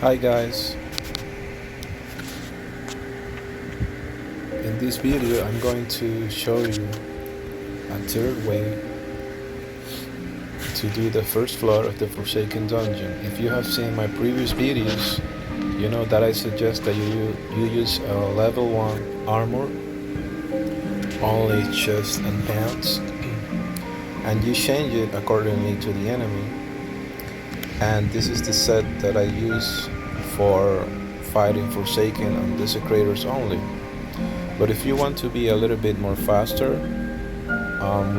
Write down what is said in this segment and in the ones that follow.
Hi guys, in this video I'm going to show you a third way to do the first floor of the Forsaken Dungeon. If you have seen my previous videos, you know that I suggest that you use a level 1 armor, only chest and pants, and you change it accordingly to the enemy. And this is the set that I use for fighting Forsaken and Desecrators only. But if you want to be a little bit more faster,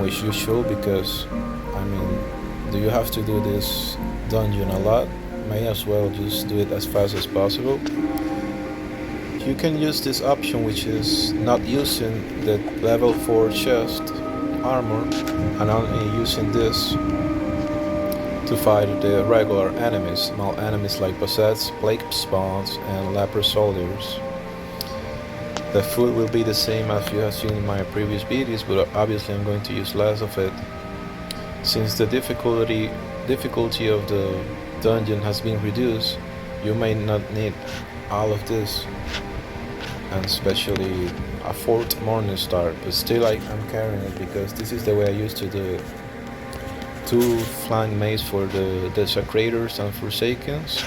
which you should, because do you have to do this dungeon a lot? May as well just do it as fast as possible. You can use this option, which is not using the level 4 chest armor and only using this to fight the regular enemies, small enemies like possessed, plague spawns, and leper soldiers. The food will be the same as you have seen in my previous videos, but obviously I'm going to use less of it. Since the difficulty of the dungeon has been reduced, you may not need all of this, and especially a 4th Morningstar, but still I'm carrying it because this is the way I used to do it. 2 flank mace for the Desecrators and Forsakens,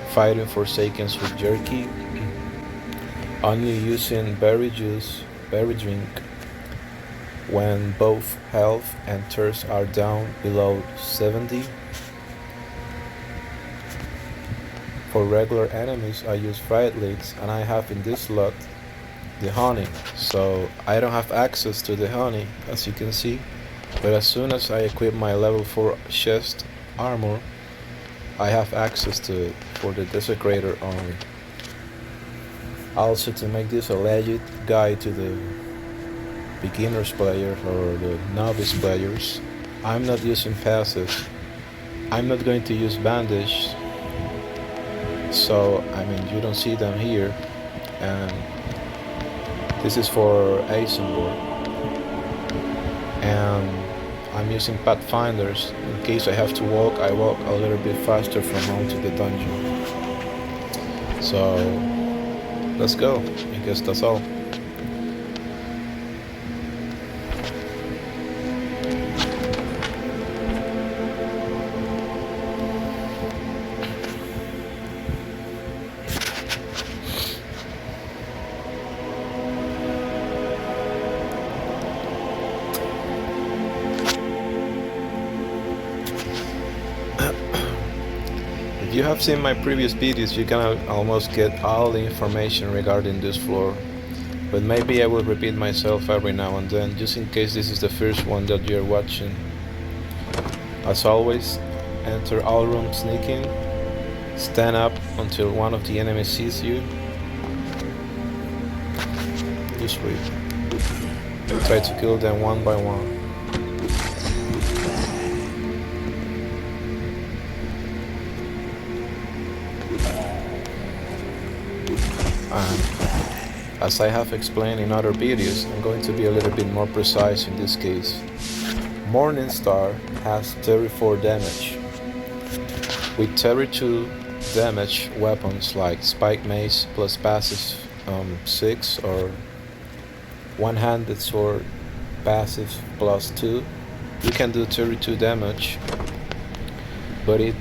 fighting Forsakens with jerky, only using berry drink when both health and thirst are down below 70. For regular enemies I use fried leeks, and I have in this slot the honey, so I don't have access to the honey as you can see, but as soon as I equip my level 4 chest armor I have access to it for the Desecrator only. Also, to make this a legit guide to the beginners players or the novice players, I'm not using passive. I'm not going to use bandage, so you don't see them here, and this is for Eisenborg, and I'm using pathfinders in case I have to walk. I walk a little bit faster from home to the dungeon. So let's go. I guess that's all. If you have seen my previous videos, you can almost get all the information regarding this floor, but maybe I will repeat myself every now and then, just in case this is the first one that you're watching. As always, enter all rooms sneaking, stand up until one of the enemies sees you, just wait, and try to kill them one by one. And as I have explained in other videos, I'm going to be a little bit more precise in this case. Morningstar has 34 damage. With 32 damage, weapons like Spike Mace plus passive 6 or one-handed sword passive plus 2, you can do 32 damage, but it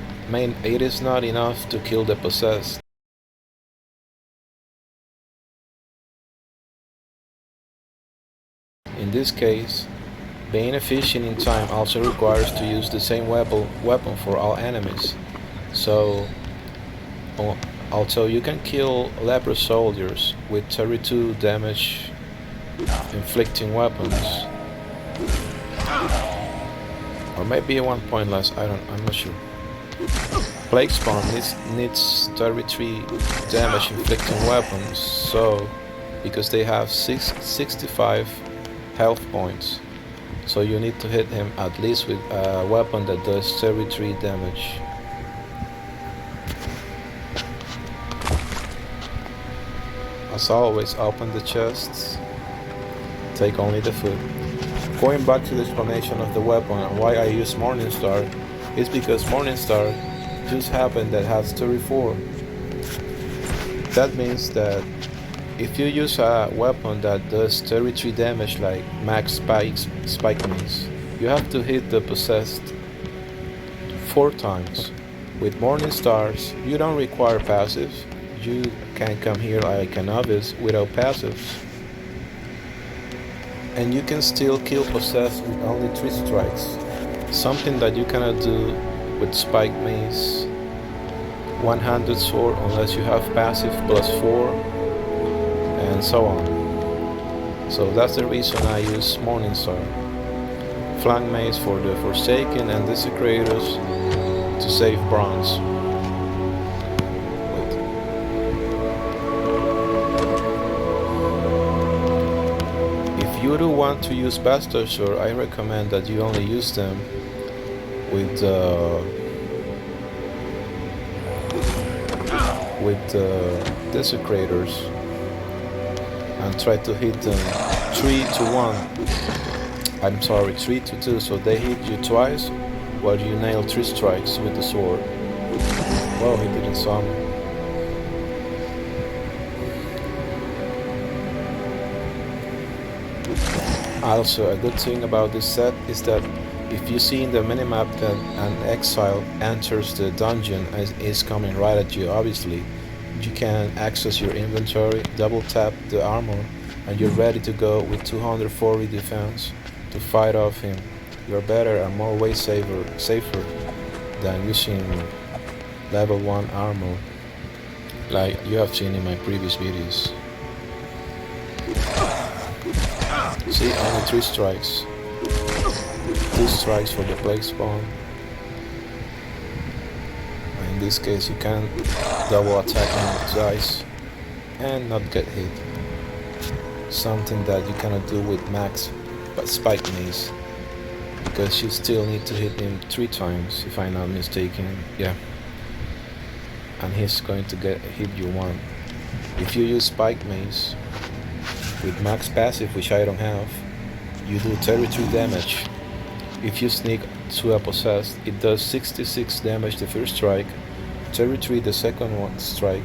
is not enough to kill the possessed. In this case, being efficient in time also requires to use the same weapon for all enemies. So, although you can kill leper soldiers with 32 damage inflicting weapons, or maybe 1 point less, I'm not sure. Plague Spawn needs 33 damage inflicting weapons, so because they have 65 health points, so you need to hit him at least with a weapon that does 33 damage. As always, open the chests, take only the food. Going back to the explanation of the weapon and why I use Morningstar, is because Morningstar just happened that has 34 That means that if you use a weapon that does 33 damage like max spike mace, you have to hit the possessed 4 times. With Morning Stars, you don't require passives. You can come here like a novice without passives. And you can still kill possessed with only 3 strikes. Something that you cannot do with Spike Mace, one-handed sword unless you have passive +4, and so on. So that's the reason I use Morningstar. Flank Mace for the Forsaken and Desecrators to save bronze. If you do want to use Bastard Sword, I recommend that you only use them with Desecrators and try to hit them 3-1. I'm sorry, 3-2, so they hit you twice while you nail 3 strikes with the sword. Well, he didn't saw me. Also, a good thing about this set is that if you see in the minimap that an exile enters the dungeon and is coming right at you, obviously, you can access your inventory, double tap the armor, and you're ready to go with 240 defense to fight off him. You're better and more way safer than using level 1 armor like you have seen in my previous videos. See, only 3 strikes. 2 strikes for the plague spawn. In this case you can double attack him with dice and not get hit. Something that you cannot do with max but Spike Mace, because you still need to hit him 3 times if I'm not mistaken. Yeah. And he's going to hit you 1. If you use Spike Mace with max passive, which I don't have, you do 33 damage. If you sneak to a possessed, it does 66 damage the first strike, 33 the second strike,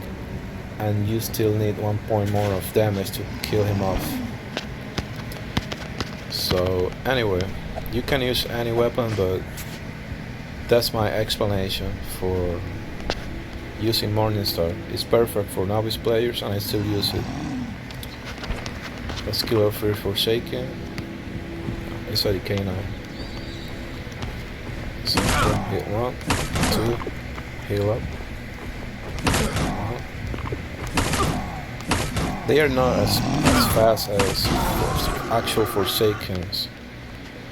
and you still need 1 point more of damage to kill him off. So anyway, you can use any weapon, but that's my explanation for using Morningstar. It's perfect for novice players and I still use it. Let's kill our first Forsaken. It's a K9. So hit 1, 2, heal up. They are not as fast as actual Forsakens.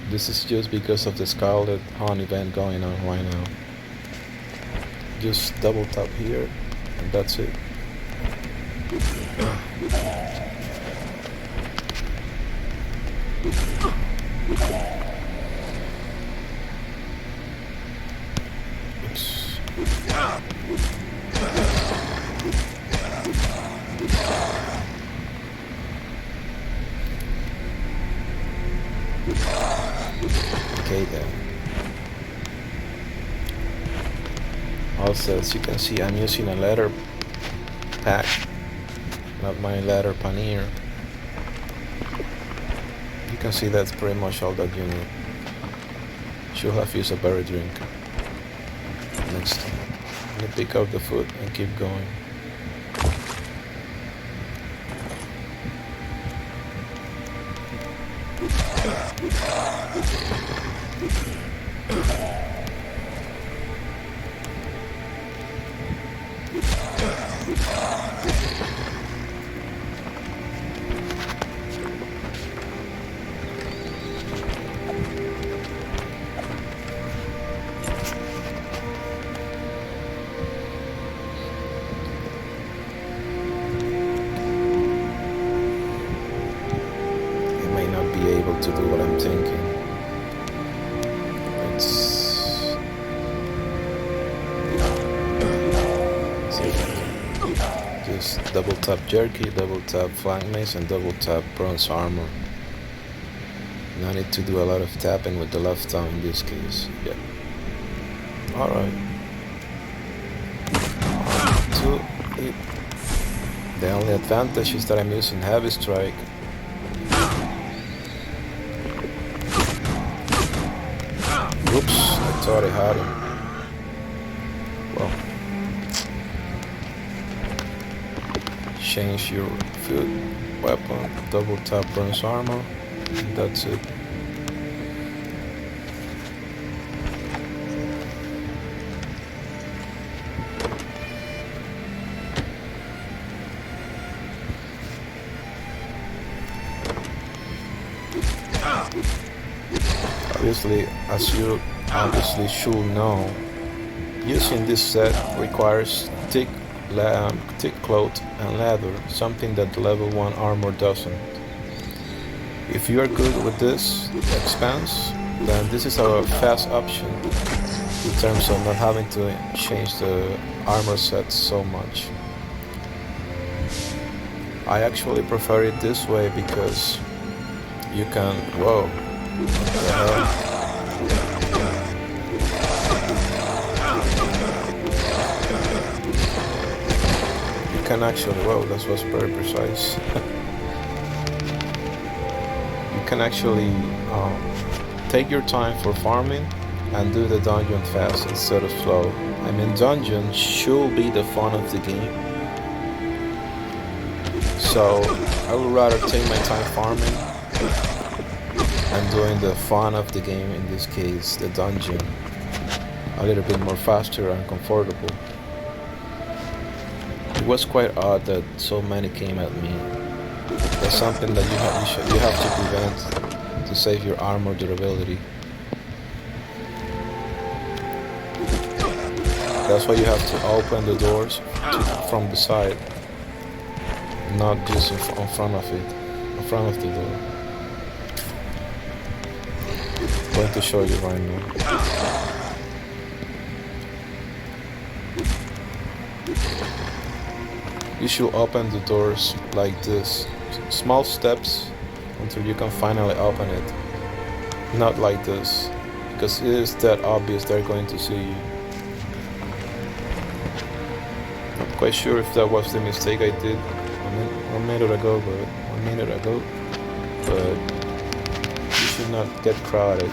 This is just because of the Scarlet Hunt event going on right now. Just double tap here and that's it. Oops. Okay then. Also, as you can see, I'm using a leather pack, not my leather pannier. You can see that's pretty much all that you need. Should have used a berry drink next time. You pick up the food and keep going. Able to do what I'm thinking. Just double tap jerky, double tap flank mace, and double tap bronze armor. And I need to do a lot of tapping with the left thumb in this case. Yeah. Alright. 1, 2, 8. The only advantage is that I'm using Heavy Strike. Oops, I thought I had him. Well, change your foot weapon, double tap burns armor, and that's it. Obviously, as you obviously should know, using this set requires thick cloth and leather, something that level 1 armor doesn't. If you are good with this expense, then this is a fast option in terms of not having to change the armor set so much. I actually prefer it this way because you can, whoa, what the hell? You can actually, whoa, that was very precise. You can actually take your time for farming and do the dungeon fast instead of slow. I mean, dungeon should be the fun of the game. So I would rather take my time farming and doing the fun of the game, in this case the dungeon, a little bit more faster and comfortable. It was quite odd that so many came at me. That's something that you have to prevent to save your armor durability. That's why you have to open the doors from the side, not just in front of it, in front of the door. I'm going to show you right now. You should open the doors like this, small steps until you can finally open it. Not like this, because it is that obvious they're going to see you. Not quite sure if that was the mistake I did a minute ago, but you should not get crowded.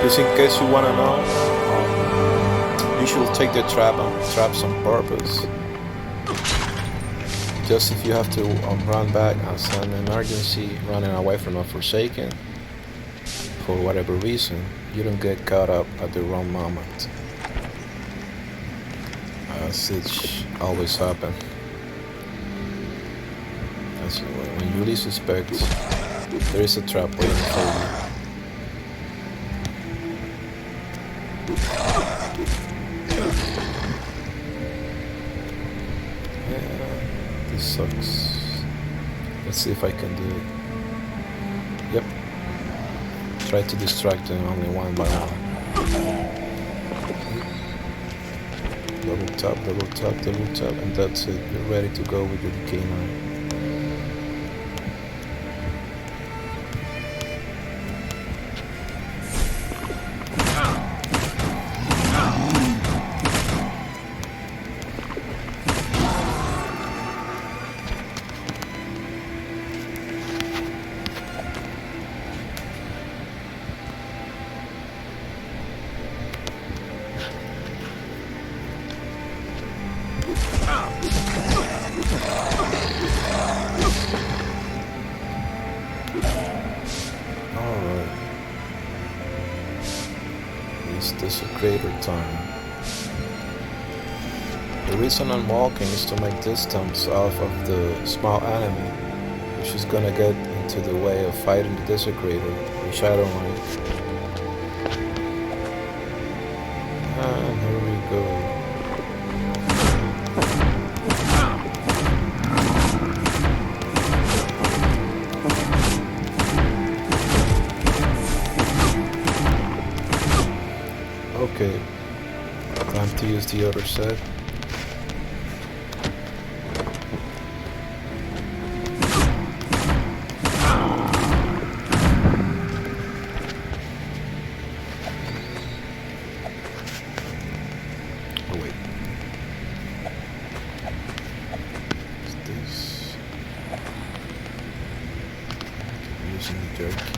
Just in case you want to know, you should take the traps on purpose. Just if you have to run back as an emergency, running away from a Forsaken, for whatever reason, you don't get caught up at the wrong moment. As it always happens. When you least suspect, there is a trap waiting for you. Yeah, this sucks. Let's see if I can do it. Yep. Try to distract them only one by one. Double tap, and that's it. You're ready to go with your Decay Knight. is Desecrator time. The reason I'm walking is to make distance off of the small enemy, which is gonna get into the way of fighting the Desecrator, which I don't like. And here we go. Okay, time to use the other set. Oh wait. What's this? I'm using the jerky.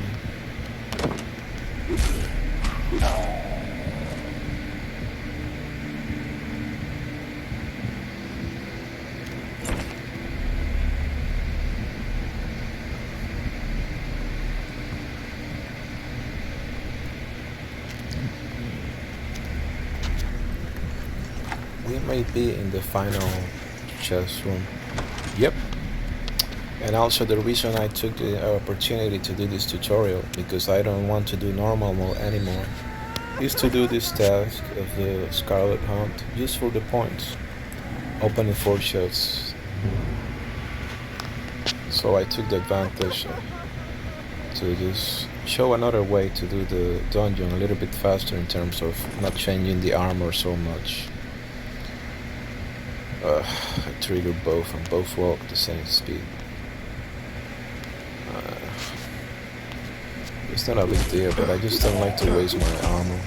We may be in the final chess room. Yep. And also the reason I took the opportunity to do this tutorial, because I don't want to do normal mode anymore, is to do this task of the Scarlet Hunt just for the points. Opening 4 chests. So I took the advantage to just show another way to do the dungeon a little bit faster in terms of not changing the armor so much. I trigger both and both walk the same speed. It's not a big deal, but I just don't like to waste my armor.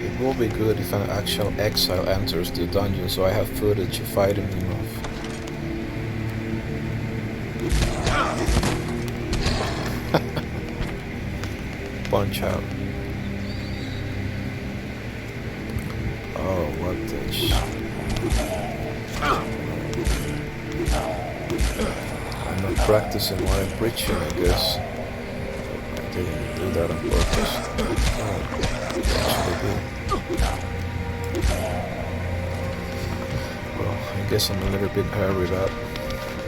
It will be good if an actual exile enters the dungeon, so I have footage of fighting him off. Punch out. Oh, what the sh... I'm not practicing what I'm preaching, I guess. I didn't do that on purpose. Actually did. Well, I guess I'm a little bit hurried up.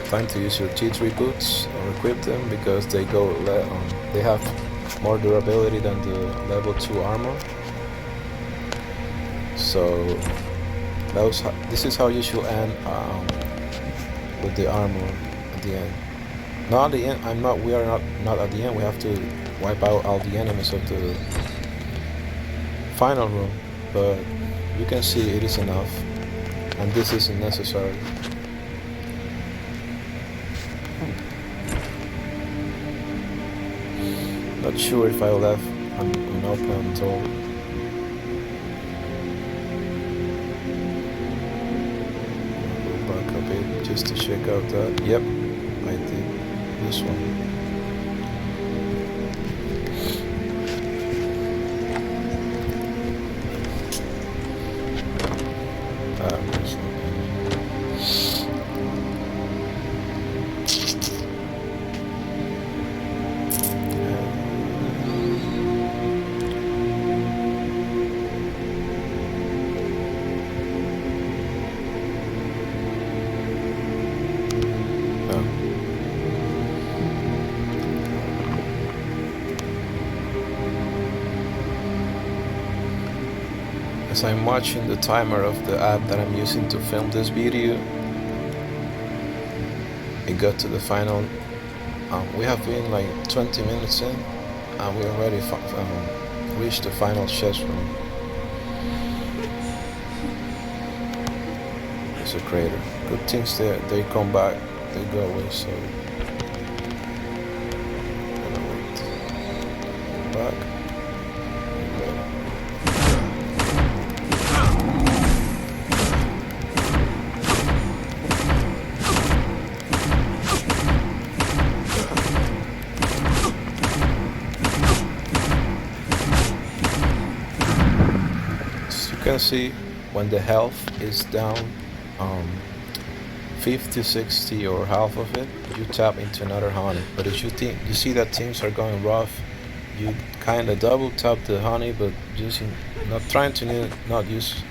Time to use your T3 boots or equip them because they they have more durability than the level 2 armor. So this is how you should end with the armor at the end. Not at the end. We are not at the end. We have to wipe out all the enemies of the final room, but you can see it is enough, and this isn't necessary. Not sure if I left an open door. Go back a bit just to check out that. Yep, I did this one. As I'm watching the timer of the app that I'm using to film this video, it got to the final. We have been like 20 minutes in, and we already reached the final chess room. desecrator. Good things that they come back, they go away, so gonna wait. Go back. As you can see, when the health is down 50, 60 or half of it, you tap into another honey. But if you see that things are going rough, you kind of double tap the honey, but not trying to not use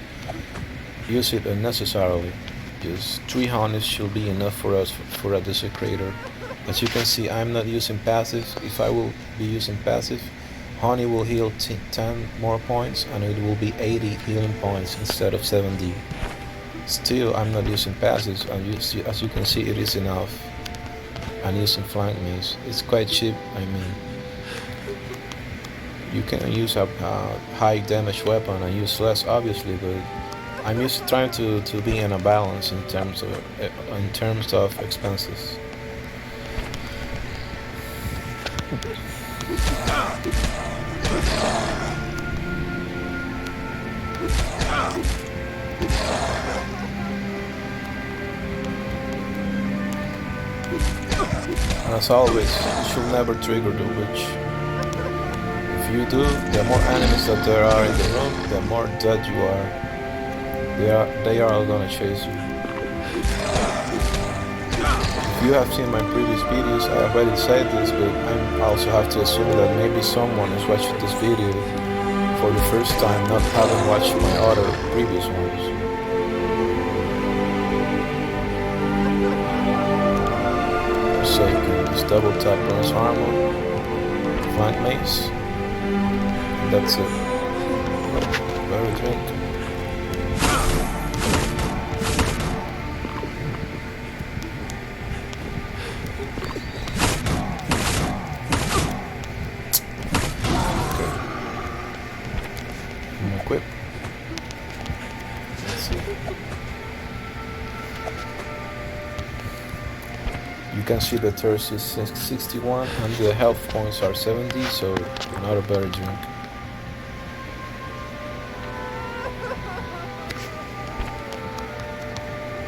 it unnecessarily. Just 3 honeys should be enough for us for a desecrator. As you can see, I'm not using passive. If I will be using passive, honey will heal 10 more points, and it will be 80 healing points instead of 70. Still, I'm not using passives, and as you can see, it is enough. I'm using flank mace. It's quite cheap. I mean, you can use a high damage weapon and use less, obviously, but I'm trying to be in a balance in terms of expenses. And as always, you should never trigger the witch. If you do, the more enemies that there are in the room, the more dead you are. They are all gonna chase you. If you have seen my previous videos, I already said this, but I also have to assume that maybe someone is watching this video for the first time, not having watched my other previous ones. Forsaken is double tap bronze armor, flank mace, and that's it. Very drink. Equip. Let's see. You can see the thirst is 61 and the health points are 70, so not a better drink.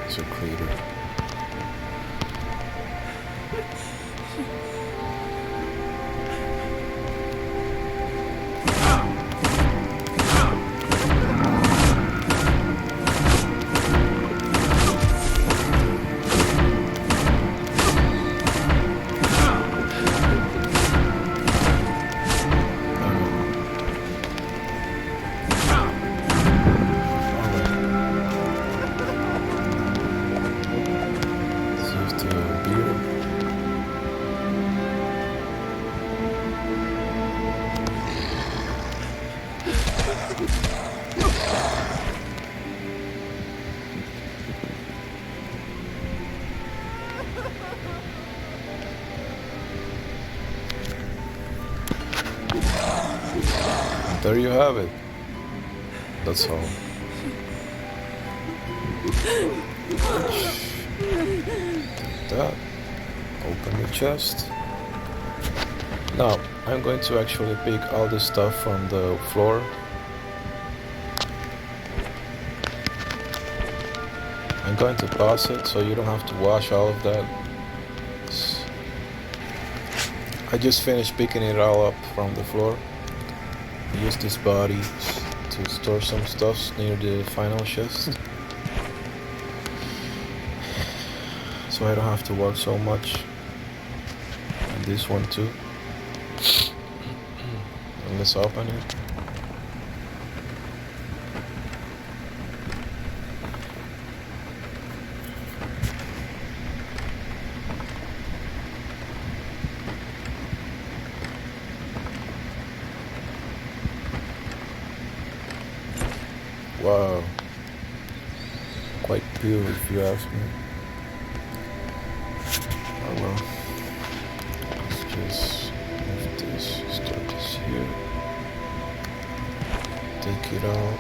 It's a crater. There you have it. That's all. Take that. Open the chest. Now, I'm going to actually pick all the stuff from the floor. I'm going to pause it so you don't have to wash all of that. I just finished picking it all up from the floor. Use this body to store some stuff near the final chest, so I don't have to work so much. And this one too. And let's open it. Wow, quite pure if you ask me. Oh well, let's just move this, start this here, take it out.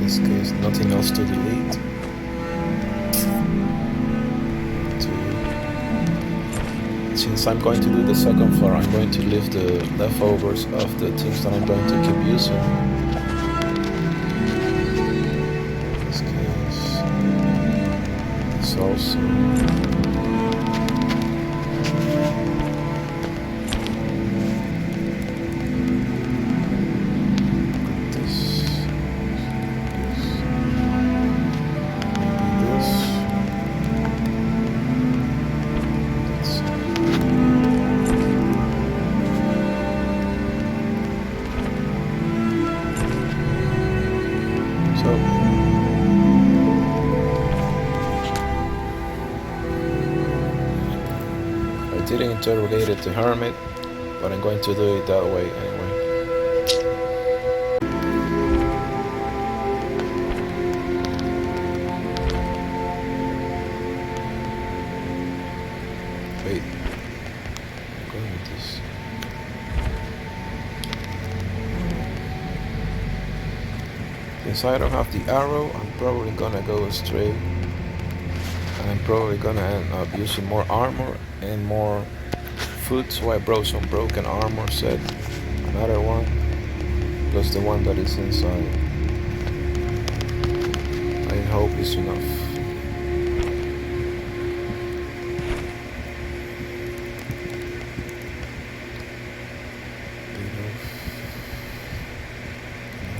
this case, nothing else to delete. Since I'm going to do the second floor, I'm going to leave the leftovers of the things that I'm going to keep using. In this case, it's also I didn't interrogate it to Hermit, but I'm going to do it that way anyway. Wait, I'm going with this. Since I don't have the arrow, I'm probably gonna go straight. And I'm probably gonna end up using more armor and more food, so I brought some broken armor set, another one, plus the one that is inside. I hope it's enough.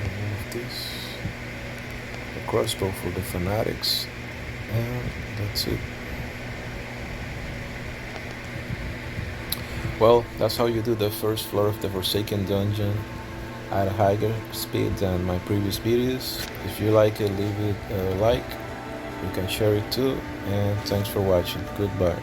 Remove this. The crossbow for the fanatics, and that's it. Well, that's how you do the first floor of the Forsaken Dungeon at a higher speed than my previous videos. If you like it, leave it a like. You can share it too, and thanks for watching. Goodbye.